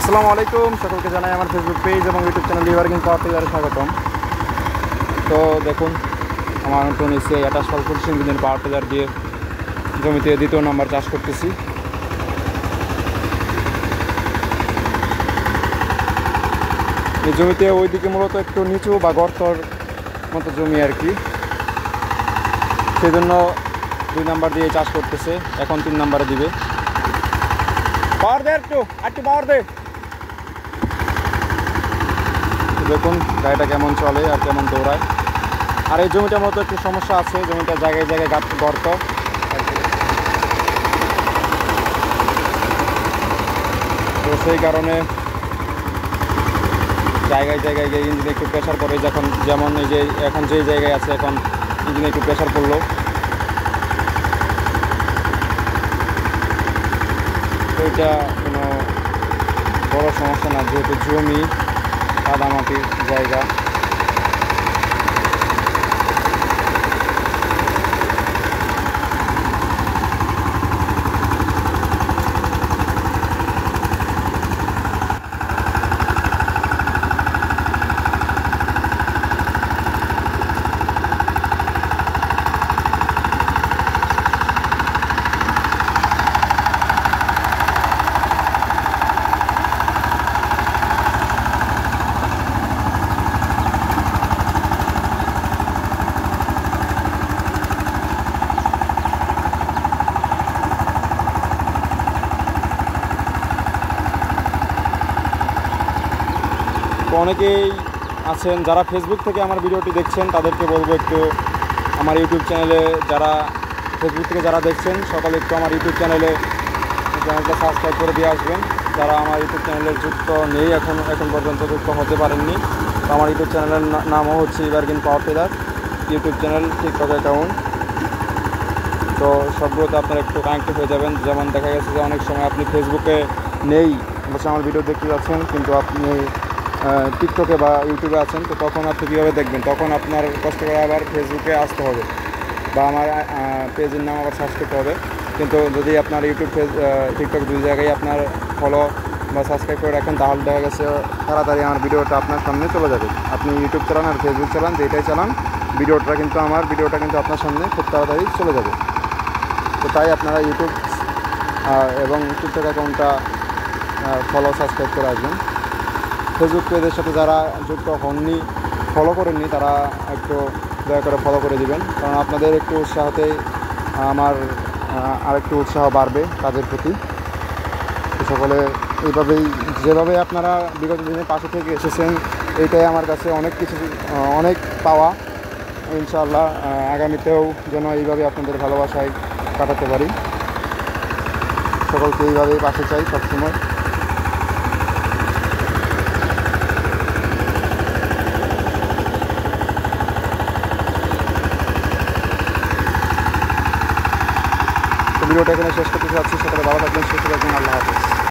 আসসালামু আলাইকুম, সকলকে জানাই আমার ফেসবুক পেজ এবং ইউটিউব চ্যানেল লিভারকিং পাওয়ার টিলারে স্বাগতম। তো দেখুন, আমার নতুন এসে 28 ইঞ্জিনের পাওয়ার টিলার দিয়ে জমিতে দ্বিতীয় নাম্বার চাষ করতেছি। এই জমিতে ওইদিকে মূলত একটু নিচু বা গর্তর মতো জমি আর কি, সেই জন্য 2 নাম্বার দিয়ে চাষ করতেছে। এখন 3 নাম্বারে দিবে। পাওয়ার দে, একটু পাওয়ার দে। দেখুন গাড়িটা কেমন চলে আর কেমন দৌড়ায়। আর এই জমিটার মতো একটু সমস্যা আছে, জমিটা জায়গায় জায়গায় গর্ত, তো সেই কারণে জায়গায় জায়গায় গিয়ে ইঞ্জিনে একটু প্রেশার পড়ে। যেমন এই যে এখন যেই জায়গায় আছে, এখন ইঞ্জিনে একটু প্রেশার পড়লো। তো এটা কোনো বড় সমস্যা না, যেহেতু জমি কাদামাটির জায়গা। তো অনেকেই আছেন যারা ফেসবুক থেকে আমার ভিডিওটি দেখছেন, তাদেরকে বলবো একটু আমার ইউটিউব চ্যানেলে, যারা ফেসবুক থেকে যারা দেখছেন সকলে একটু আমার ইউটিউব চ্যানেলটা সাবস্ক্রাইব করে দিয়ে আসবেন। যারা আমার ইউটিউব চ্যানেলের যুক্ত নেই, এখন পর্যন্ত যুক্ত হতে পারেননি, তো আমার ইউটিউব চ্যানেলের নামও হচ্ছে লিভারকিং power tiller YouTube channel, TikTok account. তো সবগুলোতে আপনারা একটু কানেক্টেড হয়ে যাবেন। যেমন দেখা গেছে যে অনেক সময় আপনি ফেসবুকে নেই, অবশ্যই আমার ভিডিও দেখতে যাচ্ছেন, কিন্তু আপনি টিকটকে বা ইউটিউবে আছেন, তো তখন আপনি কীভাবে দেখবেন? তখন আপনার কষ্ট করে আবার ফেসবুকে আসতে হবে বা আমার পেজের নাম আবার সার্চ করতে হবে। কিন্তু যদি আপনার ইউটিউব টিকটক 2 জায়গায় আপনার ফলো বা সাবস্ক্রাইব করে রাখেন, তাহলে দেখা গেছে তাড়াতাড়ি আমার ভিডিওটা আপনার সামনে চলে যাবে। আপনি ইউটিউব চালান আর ফেসবুক চালান, যেটাই চালান, ভিডিওটা কিন্তু আপনার সামনে খুব তাড়াতাড়ি চলে যাবে। তো তাই আপনারা ইউটিউব এবং টিকটক অ্যাকাউন্টটা ফলো সাবস্ক্রাইব করে আসবেন। ফেসবুক পেজের সাথে যারা যুক্ত হননি, ফলো করেননি, তারা একটু দয়া করে ফলো করে দিবেন, কারণ আপনাদের একটু উৎসাহতেই আমার আরেকটু উৎসাহ বাড়বে কাজের প্রতি। তো সকলে এইভাবেই, যেভাবে আপনারা বিগত দিনে পাশে থেকে এসেছেন, এইটাই আমার কাছে অনেক পাওয়া। ইনশাআল্লাহ আগামীতেও যেন এইভাবে আপনাদের ভালোবাসায় কাটাতে পারি। সকলকে এইভাবেই পাশে চাই সবসময়। ভিডিওটা এখানে শেষ করতে চাচ্ছি। সকলে ভালো থাকবেন, সুস্থ থাকবেন। আল্লাহ হাফেজ।